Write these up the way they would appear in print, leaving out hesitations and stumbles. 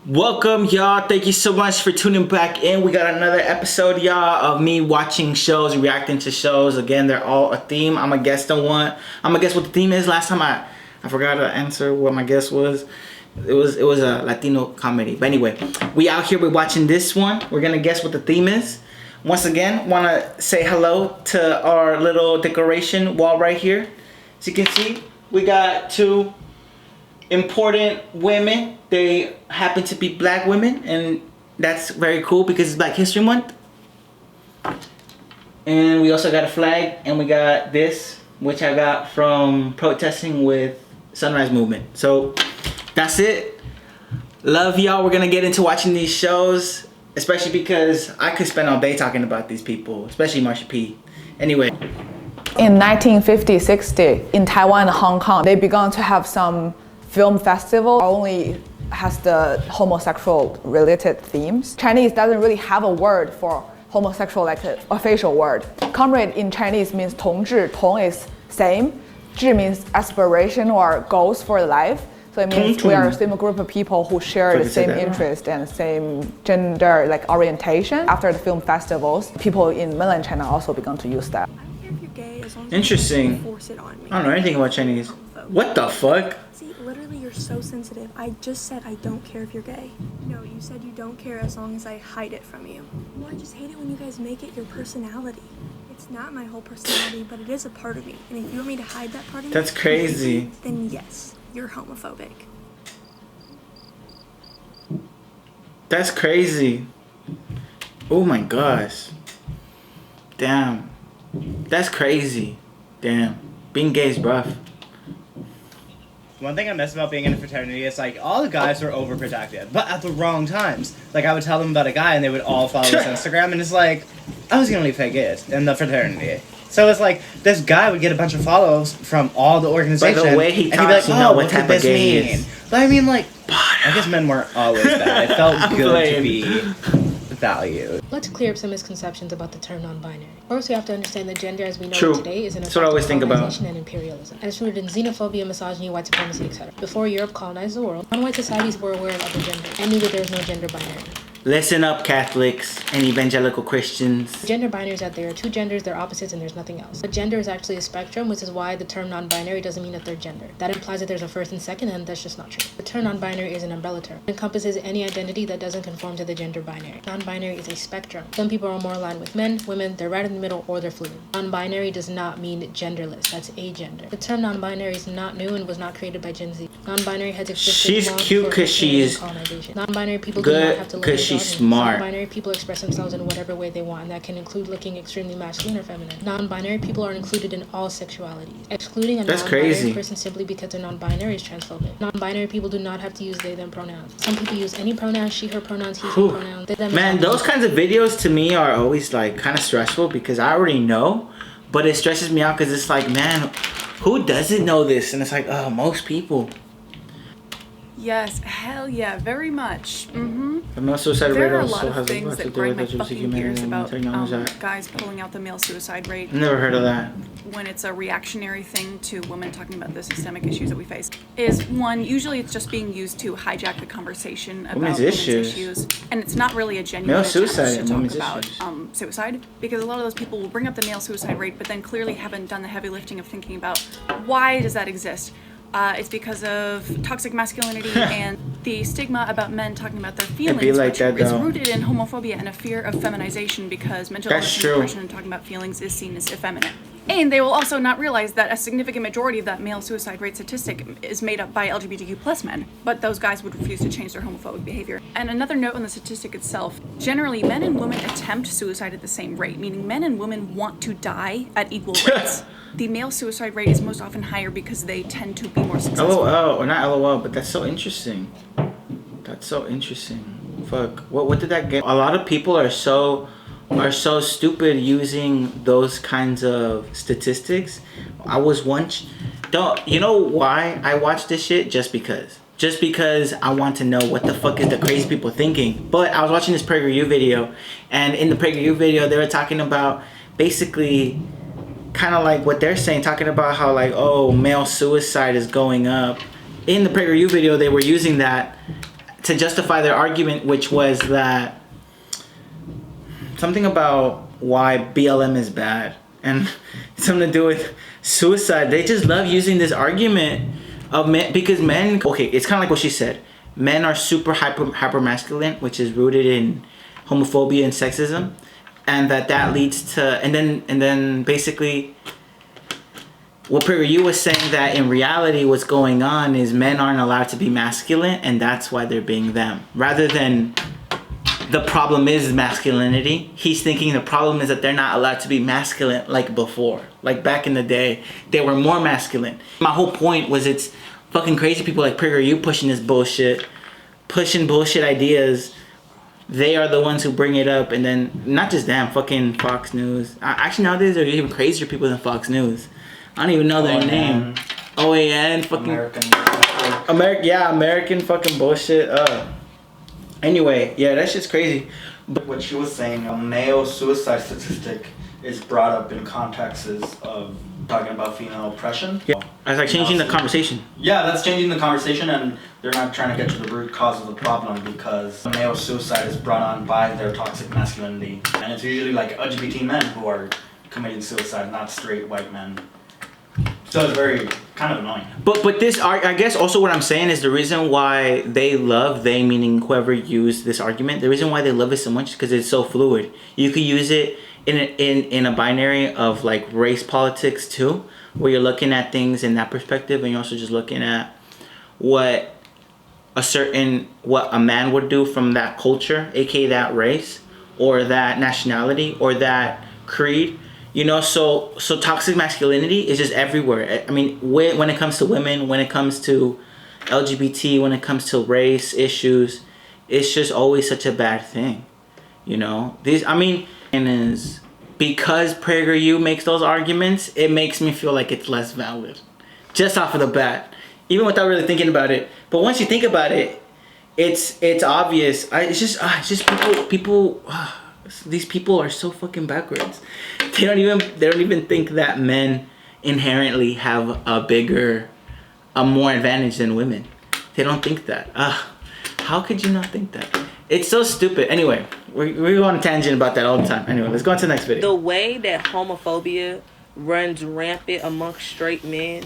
Welcome, y'all. Thank you so much for tuning back in. We got another episode, y'all, of me watching shows, reacting to shows. Again, they're all a theme. I'm gonna guess what the theme is. Last time I forgot to answer what my guess was. It was a Latino comedy. But anyway, we out here. We're watching this one. We're gonna guess what the theme is. Once again, wanna say hello to our little decoration wall right here. As you can see, we got two important women. They happen to be black women, and that's very cool because it's Black History Month. And we also got a flag, and we got this, which I got from protesting with Sunrise Movement. So that's it. Love y'all. We're gonna get into watching these shows, especially because I could spend all day talking about these people, especially Marsha P. Anyway. In 1950-60, in Taiwan and Hong Kong, they began to have some film festival only has the homosexual related themes. Chinese doesn't really have a word for homosexual like an official word. Comrade in Chinese means 同志, 同 is same, 志 means aspiration or goals for life. So it means we are the same group of people who share the same interest and same gender like orientation. After the film festivals, people in mainland China also began to use that. I don't care if you're gay as long as Interesting. you force it on me. I don't know anything about Chinese. What the fuck? See, literally you're so sensitive. I just said I don't care if you're gay. No, you said you don't care as long as I hide it from you. Well, I just hate it when you guys make it your personality. It's not my whole personality, but it is a part of me. And if you want me to hide that part of me, That's crazy. then yes, you're homophobic. That's crazy. Oh my gosh. Damn. That's crazy. Damn. Being gay is rough. One thing I miss about being in a fraternity is like all the guys were overprotective, but at the wrong times. Like I would tell them about a guy and they would all follow his Instagram, and it's like I was the only fake it in the fraternity. So it's like this guy would get a bunch of follows from all the organizations. By the way he and he'd be talks, like, you know oh, what type of gay he is. But I mean, like, I guess men weren't always bad. It felt good playing. to be valued. Let's clear up some misconceptions about the term non-binary. First, we have to understand that gender as we know True. it today is an That's what I always think about. colonization and imperialism, and it's rooted in xenophobia, misogyny, white supremacy, etc. Before Europe colonized the world, non-white societies were aware of other gender and knew that there was no gender binary. Listen up, Catholics and evangelical Christians. Gender binary is that there are two genders, they're opposites, and there's nothing else. But gender is actually a spectrum, which is why the term non-binary doesn't mean a third gender. That implies that there's a first and second, and that's just not true. The term non-binary is an umbrella term. It encompasses any identity that doesn't conform to the gender binary. Non-binary is a spectrum. Some people are more aligned with men, women, they're right in the middle, or they're fluid. Non-binary does not mean genderless. That's agender. The term non-binary is not new and was not created by Gen Z. Non-binary has existed She's long cute before 'cause she's colonization. Non-binary people do good not have to look 'cause like she's androgynes. smart. Non-binary people express themselves in whatever way they want, and that can include looking extremely masculine or feminine. Non-binary people are included in all sexualities. Excluding a That's non-binary crazy. person simply because they're non-binary is transphobic. Non-binary people do not have to use they, them pronouns. Some people use any pronouns, she, her pronouns, he, Whew. him pronouns. They, them, Man, and those kinds of videos to me are always like kind of stressful because I already know, but it stresses me out because it's like, man, who doesn't know this? And it's like, oh, most people. Yes, hell yeah, very much. Mm-hmm. The male suicide rate There are a also lot of has things that grind my fucking gears about guys pulling out the male suicide rate Never heard of that. when it's a reactionary thing to women talking about the systemic issues that we face. Is one, usually it's just being used to hijack the conversation about Women's women's issues. issues, and it's not really a genuine Male attempt suicide to and talk women's about issues. suicide, because a lot of those people will bring up the male suicide rate, but then clearly haven't done the heavy lifting of thinking about why does that exist. It's because of toxic masculinity and the stigma about men talking about their feelings, be like which that, is though. rooted in homophobia and a fear of feminization because mental That's illness true. and depression and talking about feelings is seen as effeminate. And they will also not realize that a significant majority of that male suicide rate statistic is made up by LGBTQ plus men, but those guys would refuse to change their homophobic behavior. And another note on the statistic itself, generally men and women attempt suicide at the same rate, meaning men and women want to die at equal rates. The male suicide rate is most often higher because they tend to be more successful. LOL, or not LOL, but that's so interesting. That's so interesting. Fuck. What did that get? A lot of people are so stupid using those kinds of statistics. I was once you know why I watch this shit? Just because I want to know what the fuck is the crazy people thinking. But I was watching this PragerU video, and in the PragerU video they were talking about basically kind of like what they're saying, talking about how like, oh, male suicide is going up. In the PragerU video, they were using that to justify their argument, which was that something about why BLM is bad and something to do with suicide. They just love using this argument of men, because men, okay, it's kind of like what she said. Men are super hyper masculine, which is rooted in homophobia and sexism, and that leads to, and then basically what PragerU was saying, that in reality what's going on is men aren't allowed to be masculine, and that's why they're being them, rather than the problem is masculinity. He's thinking the problem is that they're not allowed to be masculine like before. Like back in the day, they were more masculine. My whole point was, it's fucking crazy people like PragerU pushing this bullshit, pushing bullshit ideas. They are the ones who bring it up, and then not just them, fucking Fox News. Actually, nowadays they're even crazier people than Fox News. I don't even know their name. OAN, fucking American fucking bullshit. Anyway, yeah, that shit's crazy. But what she was saying, a male suicide statistic is brought up in contexts of talking about female oppression. Yeah, it's like changing the conversation. Yeah, that's changing the conversation, and they're not trying to get to the root cause of the problem, because male suicide is brought on by their toxic masculinity. And it's usually like LGBT men who are committing suicide, not straight white men. So it's very kind of annoying. But this, I guess also what I'm saying is the reason why they love, they meaning whoever used this argument, the reason why they love it so much is because it's so fluid. You could use it in a binary of like race politics too, where you're looking at things in that perspective, and you're also just looking at what a man would do from that culture, aka that race, or that nationality, or that creed. You know, so toxic masculinity is just everywhere. I mean, when it comes to women, when it comes to LGBT, when it comes to race issues, it's just always such a bad thing. You know, is because PragerU makes those arguments, it makes me feel like it's less valid, just off of the bat, even without really thinking about it. But once you think about it, it's obvious. It's just people. These people are so fucking backwards. They don't even think that men inherently have a more advantage than women. They don't think that. How could you not think that? It's so stupid. Anyway, we go on a tangent about that all the time. Anyway, let's go on to the next video. The way that homophobia runs rampant amongst straight men,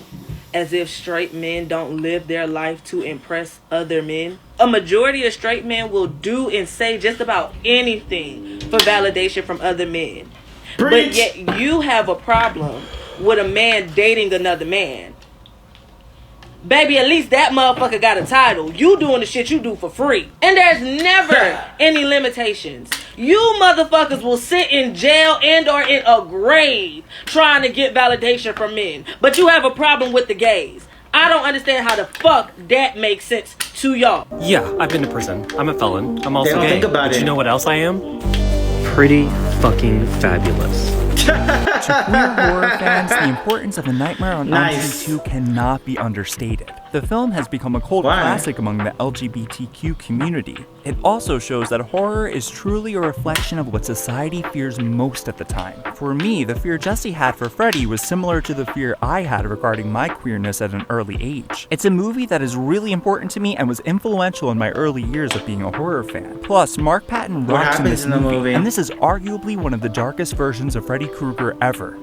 as if straight men don't live their life to impress other men. A majority of straight men will do and say just about anything for validation from other men. Preach. But yet you have a problem with a man dating another man. Baby, at least that motherfucker got a title. You doing the shit you do for free. And there's never any limitations. You motherfuckers will sit in jail and or in a grave trying to get validation from men. But you have a problem with the gays. I don't understand how the fuck that makes sense to y'all. Yeah, I've been to prison. I'm a felon. I'm also They don't gay. think about but it. You know what else I am? Pretty fucking fabulous. To queer horror fans, the importance of A Nightmare on Elm Nice. Street 2 cannot be understated. The film has become a cult Why? classic among the LGBTQ community. It also shows that horror is truly a reflection of what society fears most at the time. For me, the fear Jesse had for Freddy was similar to the fear I had regarding my queerness at an early age. It's a movie that is really important to me and was influential in my early years of being a horror fan. Plus, Mark Patton What rocks in happens this in the movie? and this is arguably one of the darkest versions of Freddy Krueger ever.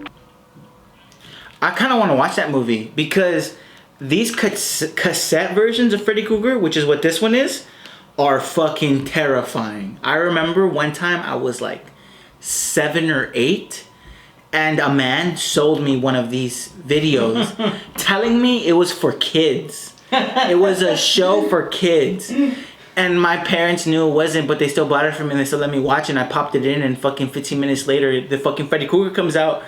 I kind of want to watch that movie because these cassette versions of Freddy Krueger, which is what this one is, are fucking terrifying. I remember one time I was like 7 or 8 and a man sold me one of these videos telling me it was for kids. It was a show for kids. And my parents knew it wasn't, but they still bought it for me and they still let me watch it. And I popped it in, and fucking 15 minutes later, the fucking Freddy Krueger comes out,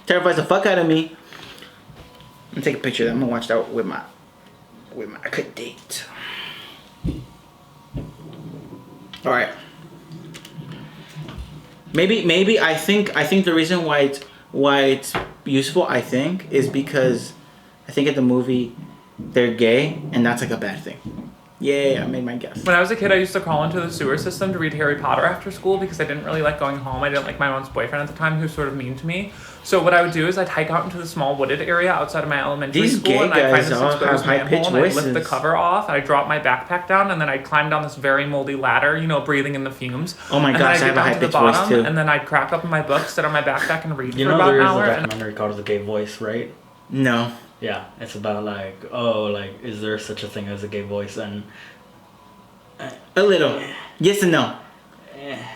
terrifies the fuck out of me. I'm gonna take a picture of that. I'm gonna watch that with my good date. All right. Maybe I think the reason why it's useful, I think, is because I think in the movie they're gay, and that's like a bad thing. Yeah, I made my guess. When I was a kid, I used to crawl into the sewer system to read Harry Potter after school because I didn't really like going home. I didn't like my mom's boyfriend at the time, who was sort of mean to me. So what I would do is I'd hike out into the small wooded area outside of my elementary These school, gay and I'd find guys this all exposed have high-pitched manhole, and I'd lift the voices. cover off, and I'd drop my backpack down, and then I'd climb down this very moldy ladder, you know, breathing in the fumes. Oh my and gosh, I then have a I'd get high-pitched down to the voice bottom, too. and then I'd crack open my book, sit on my backpack, and read You for know about there an is a hour. documentary called The Gay Voice, right? No. Yeah, it's about like, oh, like, is there such a thing as a gay voice? And A little. Yes and no.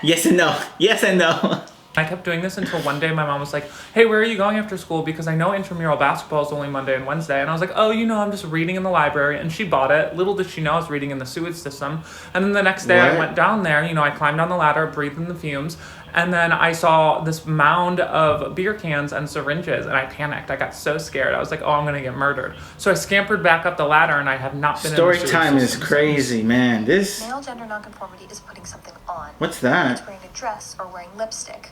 Yes and no. Yes and no. I kept doing this until one day my mom was like, hey, where are you going after school? Because I know intramural basketball is only Monday and Wednesday. And I was like, oh, you know, I'm just reading in the library. And she bought it. Little did she know I was reading in the sewage system. And then the next day I What? went down there, you know, I climbed down the ladder, breathed in the fumes. And then I saw this mound of beer cans and syringes, and I panicked. I got so scared. I was like, oh, I'm going to get murdered. So I scampered back up the ladder, and I have not been Story in the sewage time is system crazy, man. This. Male gender nonconformity is putting something on. What's that? It's wearing a dress or wearing lipstick.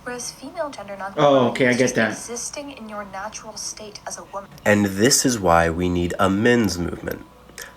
Whereas female gender nonconformity Oh, okay, I is get just that. existing in your natural state as a woman. And this is why we need a men's movement.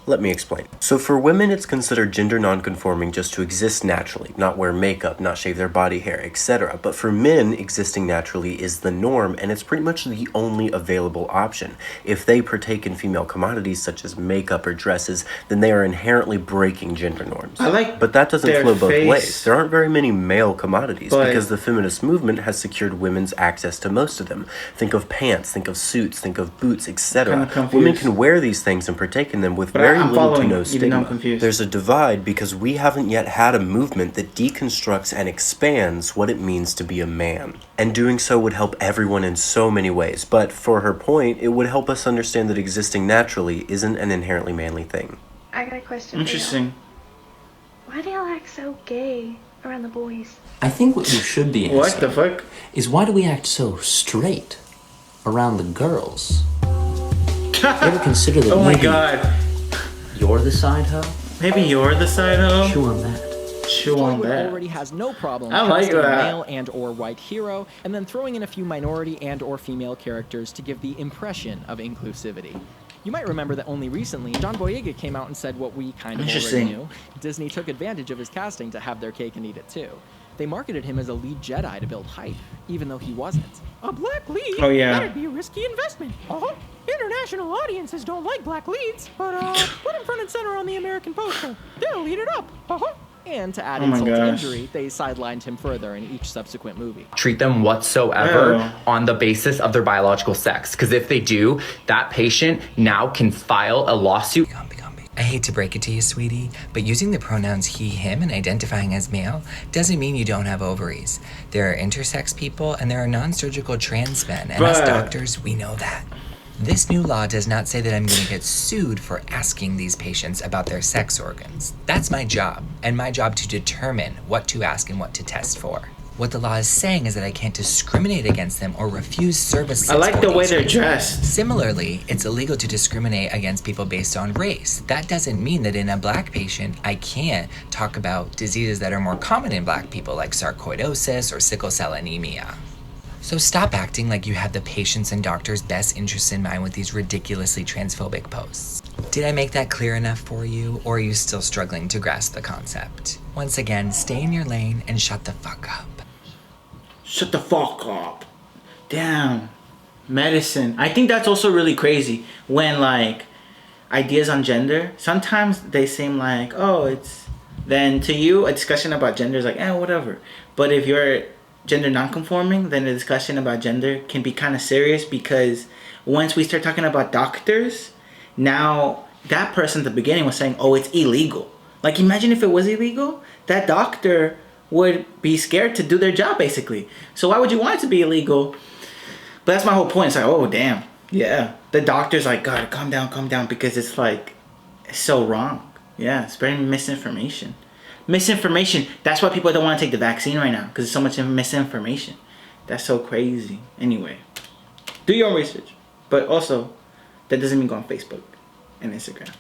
Let me explain. So for women, it's considered gender nonconforming just to exist naturally, not wear makeup, not shave their body hair, etc. But for men, existing naturally is the norm, and it's pretty much the only available option. If they partake in female commodities such as makeup or dresses, then they are inherently breaking gender norms. I like But that doesn't their flow both face. ways. There aren't very many male commodities But- because the feminist movement has secured women's access to most of them. Think of pants, think of suits, think of boots, etc. Kinda confused. Women can wear these things and partake in them with But very I'm little to following, no even though stigma. I'm confused. There's a divide because we haven't yet had a movement that deconstructs and expands what it means to be a man. And doing so would help everyone in so many ways. But for her point, it would help us understand that existing naturally isn't an inherently manly thing. I got a question. Interesting. Why do y'all act so gay around the boys? I think what you should be What asking the fuck? is why do we act so straight around the girls? You ever consider that Oh my maybe god. you're the side hoe? Maybe you're the side hoe? Chew on that. Chew on Hollywood that. already has no problem I like casting a that. male and or white hero, and then throwing in a few minority and or female characters to give the impression of inclusivity. You might remember that only recently, John Boyega came out and said what we kind of already Interesting. knew. Disney took advantage of his casting to have their cake and eat it too. They marketed him as a lead Jedi to build hype, even though he wasn't. A black lead? Oh, yeah. That'd be a risky investment. Uh-huh. International audiences don't like black leads, but put him front and center on the American poster. They'll eat it up. Uh-huh. And to add Oh my insult to gosh. injury, they sidelined him further in each subsequent movie. Treat them whatsoever Oh. on the basis of their biological sex. Because if they do, that patient now can file a lawsuit. I hate to break it to you, sweetie, but using the pronouns he, him, and identifying as male doesn't mean you don't have ovaries. There are intersex people and there are non-surgical trans men, and us Bruh. doctors, we know that. This new law does not say that I'm going to get sued for asking these patients about their sex organs. That's my job, and my job to determine what to ask and what to test for. What the law is saying is that I can't discriminate against them or refuse services. I like for the way these they're reasons. dressed. Similarly, it's illegal to discriminate against people based on race. That doesn't mean that in a black patient, I can't talk about diseases that are more common in black people, like sarcoidosis or sickle cell anemia. So stop acting like you have the patient's and doctor's best interests in mind with these ridiculously transphobic posts. Did I make that clear enough for you, or are you still struggling to grasp the concept? Once again, stay in your lane and shut the fuck up. Shut the fuck up. Damn. Medicine. I think that's also really crazy when, like, ideas on gender, sometimes they seem like, oh, it's... Then to you, a discussion about gender is like, whatever. But if you're gender non-conforming, then the discussion about gender can be kind of serious, because once we start talking about doctors, now that person at the beginning was saying, oh, it's illegal. Like, imagine if it was illegal, that doctor would be scared to do their job, basically. So why would you want it to be illegal? But that's my whole point. It's like, oh, damn. Yeah. The doctor's like, God, calm down, because it's like, it's so wrong. Yeah, spreading misinformation. Misinformation. That's why people don't want to take the vaccine right now, because there's so much misinformation. That's so crazy. Anyway, do your own research. But also, that doesn't mean go on Facebook and Instagram.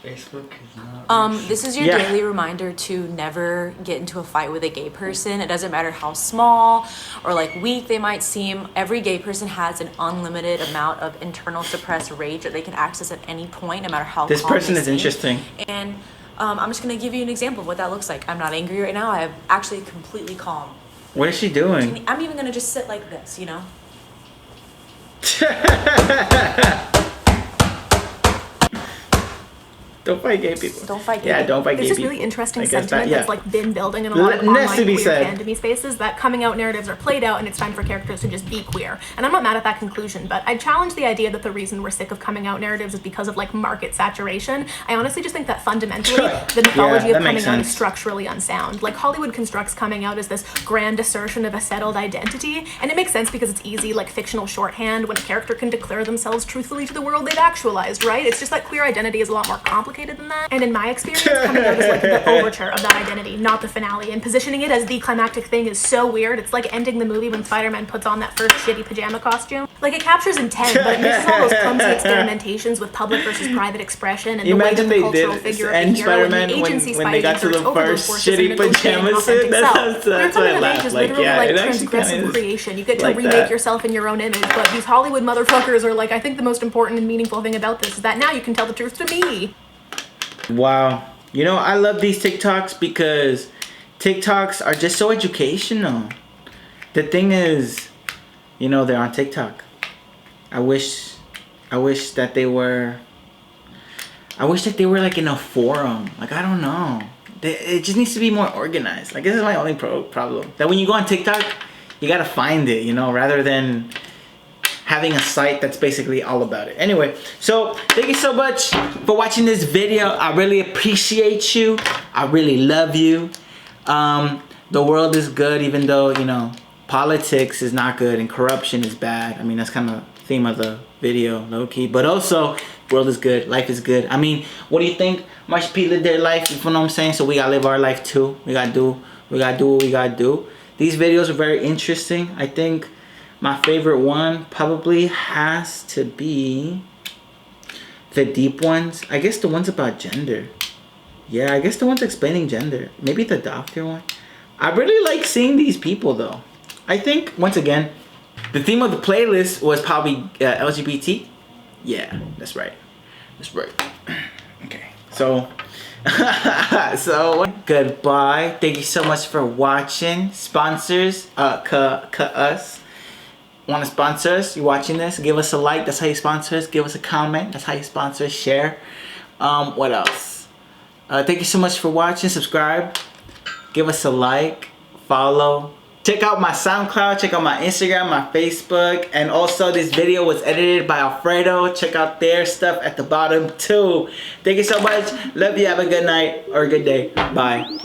Facebook is not. This is your daily reminder to never get into a fight with a gay person. It doesn't matter how small or like weak they might seem. Every gay person has an unlimited amount of internal suppressed rage that they can access at any point, no matter how. This person is interesting. And I'm just gonna give you an example of what that looks like. I'm not angry right now. I'm actually completely calm. What is she doing? I'm even gonna just sit like this, you know. Don't fight gay people. Don't fight gay people. Yeah, don't fight There's gay this people. really interesting I guess sentiment that, that's like been building in a lot of online queer fandom spaces that coming out narratives are played out and it's time for characters to just be queer. And I'm not mad at that conclusion, but I challenge the idea that the reason we're sick of coming out narratives is because of like market saturation. I honestly just think that fundamentally the mythology of coming out is structurally unsound. Like Hollywood constructs coming out as this grand assertion of a settled identity, and it makes sense because it's easy, like fictional shorthand when a character can declare themselves truthfully to the world they've actualized, right? It's just that queer identity is a lot more complicated than that. And in my experience, coming out is like the overture of that identity, not the finale. And positioning it as the climactic thing is so weird. It's like ending the movie when Spider-Man puts on that first shitty pajama costume. Like it captures intent, but it misses all those clumsy experimentations with public versus private expression and the way that the cultural figure of the hero and the agency when they got to the first shitty pajama suit. That's why I laughed. Is literally like transgressive creation. You get to remake yourself in your own image, but these Hollywood motherfuckers are like, I think the most important and meaningful thing about this is that now you can tell the truth to me. Wow. You know, I love these TikToks because TikToks are just so educational. The thing is, you know, they're on TikTok. I wish that they were like in a forum. Like, I don't know. It just needs to be more organized. Like, this is my only problem. That when you go on TikTok, you gotta find it, you know, rather than having a site that's basically all about it. Anyway, so thank you so much for watching this video. I really appreciate you. I really love you. The world is good, even though, you know, politics is not good and corruption is bad. I mean, that's kind of the theme of the video, low key. But also, world is good, life is good. I mean, what do you think? Much people live their life, you know what I'm saying? So we gotta live our life too. We gotta do what we gotta do. These videos are very interesting. I think my favorite one probably has to be the deep ones. I guess the ones about gender. Yeah, I guess the ones explaining gender. Maybe the doctor one. I really like seeing these people though. I think, once again, the theme of the playlist was probably LGBT. Yeah, that's right. That's right. Okay, so goodbye. Thank you so much for watching. Sponsors, us. Want to sponsor us? You watching this? Give us a like. That's how you sponsor us. Give us a comment. That's how you sponsor us. Share. What else? Thank you so much for watching. Subscribe. Give us a like. Follow. Check out my SoundCloud. Check out my Instagram, my Facebook. And also this video was edited by Alfredo. Check out their stuff at the bottom too. Thank you so much. Love you. Have a good night or a good day. Bye.